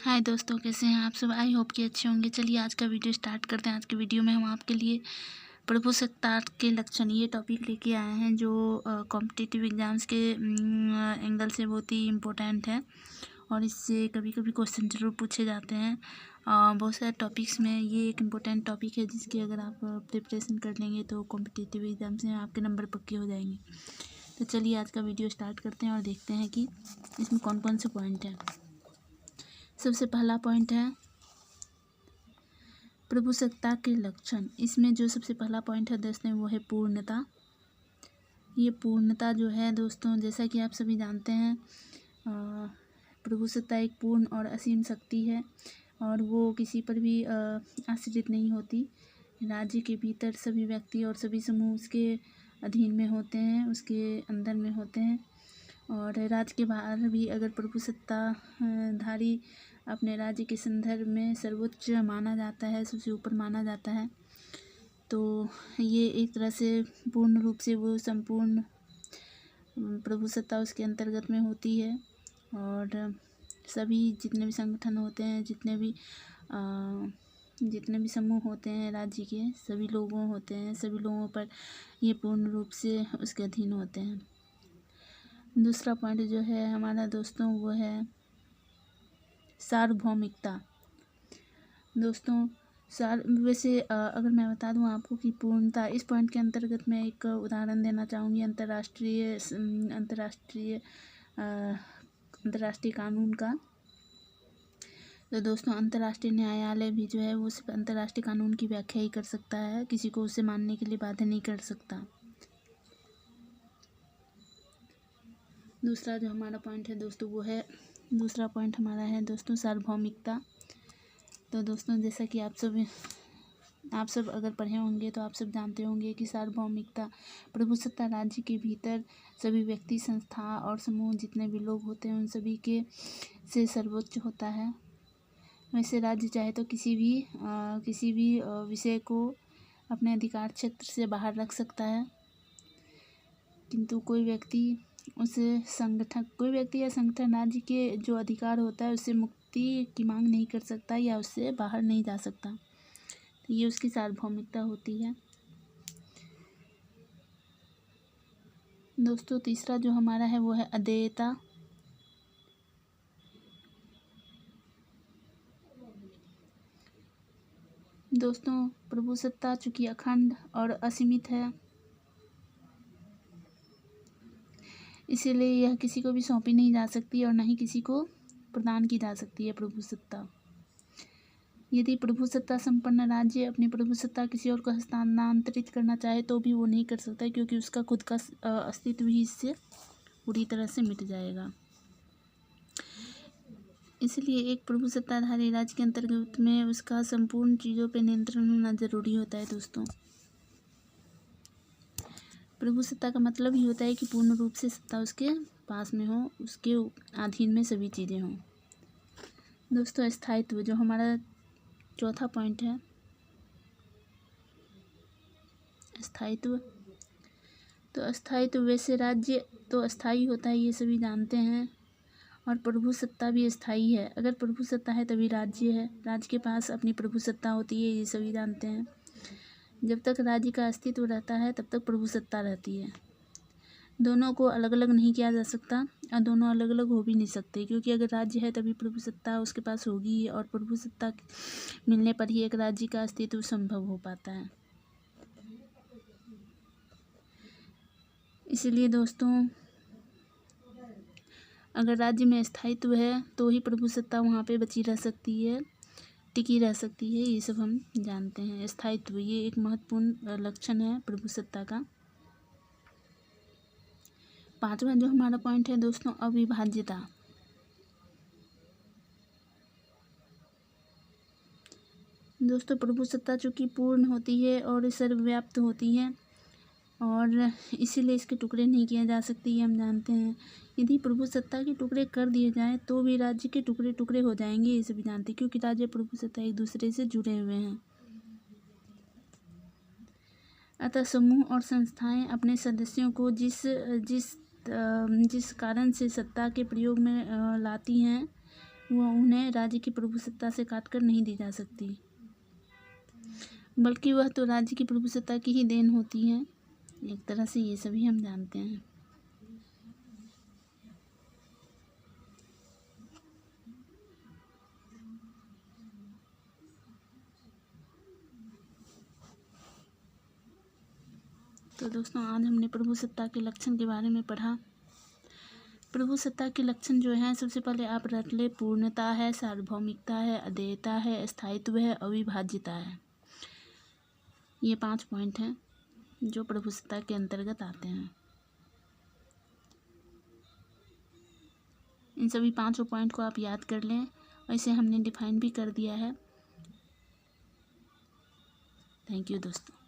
हाय दोस्तों, कैसे हैं आप सब। आई होप कि अच्छे होंगे। चलिए आज का वीडियो स्टार्ट करते हैं। आज के वीडियो में हम आपके लिए प्रभुसत्ता के लक्षण ये टॉपिक लेके आए हैं जो कॉम्पिटिटिव एग्जाम्स के एंगल से बहुत ही इम्पोर्टेंट है और इससे कभी कभी क्वेश्चन जरूर पूछे जाते हैं। बहुत सारे टॉपिक्स में ये एक इम्पोर्टेंट टॉपिक है जिसकी अगर आप प्रिपरेशन कर लेंगे तो कॉम्पिटिटिव एग्जाम्स में आपके नंबर पक्के हो जाएंगे। तो चलिए आज का वीडियो स्टार्ट करते हैं और देखते हैं कि इसमें कौन कौन से पॉइंट हैं। सबसे पहला पॉइंट है प्रभुसत्ता के लक्षण। इसमें जो सबसे पहला पॉइंट है दोस्तों वो है पूर्णता। ये पूर्णता जो है दोस्तों, जैसा कि आप सभी जानते हैं, प्रभुसत्ता एक पूर्ण और असीम शक्ति है और वो किसी पर भी आश्रित नहीं होती। राज्य के भीतर सभी व्यक्ति और सभी समूह उसके अधीन में होते हैं, उसके अंदर में होते हैं। और राज्य के बाहर भी अगर प्रभुसत्ता धारी अपने राज्य के संदर्भ में सर्वोच्च माना जाता है, सबसे ऊपर माना जाता है, तो ये एक तरह से पूर्ण रूप से वो संपूर्ण प्रभुसत्ता उसके अंतर्गत में होती है। और सभी जितने भी संगठन होते हैं, जितने भी समूह होते हैं राज्य के, सभी लोगों होते हैं, सभी लोगों पर ये पूर्ण रूप से उसके अधीन होते हैं। दूसरा पॉइंट जो है हमारा दोस्तों वो है सार्वभौमिकता। दोस्तों वैसे अगर मैं बता दूं आपको कि पूर्णता, इस पॉइंट के अंतर्गत मैं एक उदाहरण देना चाहूँगी अंतर्राष्ट्रीय कानून का। तो दोस्तों अंतर्राष्ट्रीय न्यायालय भी जो है वो सिर्फ अंतर्राष्ट्रीय कानून की व्याख्या ही कर सकता है, किसी को उसे मानने के लिए बाध्य नहीं कर सकता। दूसरा जो हमारा पॉइंट है दोस्तों वो है, दूसरा पॉइंट हमारा है दोस्तों सार्वभौमिकता। तो दोस्तों जैसा कि आप सब अगर पढ़े होंगे तो आप सब जानते होंगे कि सार्वभौमिकता प्रभुसत्ता राज्य के भीतर सभी व्यक्ति, संस्था और समूह जितने भी लोग होते हैं उन सभी के से सर्वोच्च होता है। वैसे राज्य चाहे तो किसी भी विषय को अपने अधिकार क्षेत्र से बाहर रख सकता है, किंतु कोई व्यक्ति या संगठन राज्य के जो अधिकार होता है उससे मुक्ति की मांग नहीं कर सकता या उससे बाहर नहीं जा सकता। तो ये उसकी सार्वभौमिकता होती है। दोस्तों तीसरा जो हमारा है वो है अदेयता। दोस्तों प्रभुसत्ता चूंकि अखंड और असीमित है, इसीलिए यह किसी को भी सौंपी नहीं जा सकती और न ही किसी को प्रदान की जा सकती है प्रभुसत्ता। यदि प्रभुसत्ता संपन्न राज्य अपनी प्रभुसत्ता किसी और को हस्तांतरित करना चाहे तो भी वो नहीं कर सकता, क्योंकि उसका खुद का अस्तित्व ही इससे पूरी तरह से मिट जाएगा। इसलिए एक प्रभुसत्ताधारी राज्य के अंतर्गत में उसका संपूर्ण चीज़ों पर नियंत्रण होना जरूरी होता है। दोस्तों प्रभुसत्ता का मतलब ही होता है कि पूर्ण रूप से सत्ता उसके पास में हो, उसके अधीन में सभी चीज़ें हों। दोस्तों स्थायित्व जो हमारा चौथा पॉइंट है, स्थायित्व। तो अस्थायित्व, वैसे राज्य तो अस्थायी होता है, ये सभी जानते हैं, और प्रभुसत्ता भी अस्थायी है। अगर प्रभुसत्ता है तभी राज्य है, राज्य के पास अपनी प्रभुसत्ता होती है, ये सभी जानते हैं। जब तक राज्य का अस्तित्व रहता है तब तक प्रभुसत्ता रहती है। दोनों को अलग अलग नहीं किया जा सकता और दोनों अलग अलग हो भी नहीं सकते, क्योंकि अगर राज्य है तभी प्रभुसत्ता उसके पास होगी और प्रभुसत्ता मिलने पर ही एक राज्य का अस्तित्व संभव हो पाता है। इसलिए दोस्तों अगर राज्य में स्थायित्व है तो ही प्रभुसत्ता वहाँ पे बची रह सकती है, टिकी रह सकती है, ये सब हम जानते हैं। स्थायित्व ये एक महत्वपूर्ण लक्षण है प्रभुसत्ता का। पांचवा जो हमारा पॉइंट है दोस्तों अविभाज्यता। दोस्तों प्रभुसत्ता चूँकि पूर्ण होती है और सर्वव्याप्त होती है और इसीलिए इसके टुकड़े नहीं किए जा सकते, ये हम जानते हैं। यदि प्रभुसत्ता के टुकड़े कर दिए जाएं तो भी राज्य के टुकड़े टुकड़े हो जाएंगे, ये सभी जानते हैं, क्योंकि राज्य प्रभुसत्ता एक दूसरे से जुड़े हुए हैं। अतः समूह और संस्थाएं अपने सदस्यों को जिस कारण से सत्ता के प्रयोग में लाती हैं वह उन्हें राज्य की प्रभुसत्ता से काटकर नहीं दी जा सकती, बल्कि वह तो राज्य की प्रभुसत्ता की ही देन होती है। एक तरह से ये सभी हम जानते हैं। तो दोस्तों, आज हमने प्रभुसत्ता के लक्षण के बारे में पढ़ा। प्रभुसत्ता के लक्षण जो हैं, सबसे पहले आप रट ले, पूर्णता है, सार्वभौमिकता है, अदेयता है, स्थायित्व है, अविभाज्यता है। ये 5 पॉइंट हैं जो प्रभुसत्ता के अंतर्गत आते हैं। इन सभी 5 पॉइंट को आप याद कर लें, और इसे हमने डिफाइन भी कर दिया है। थैंक यू दोस्तों।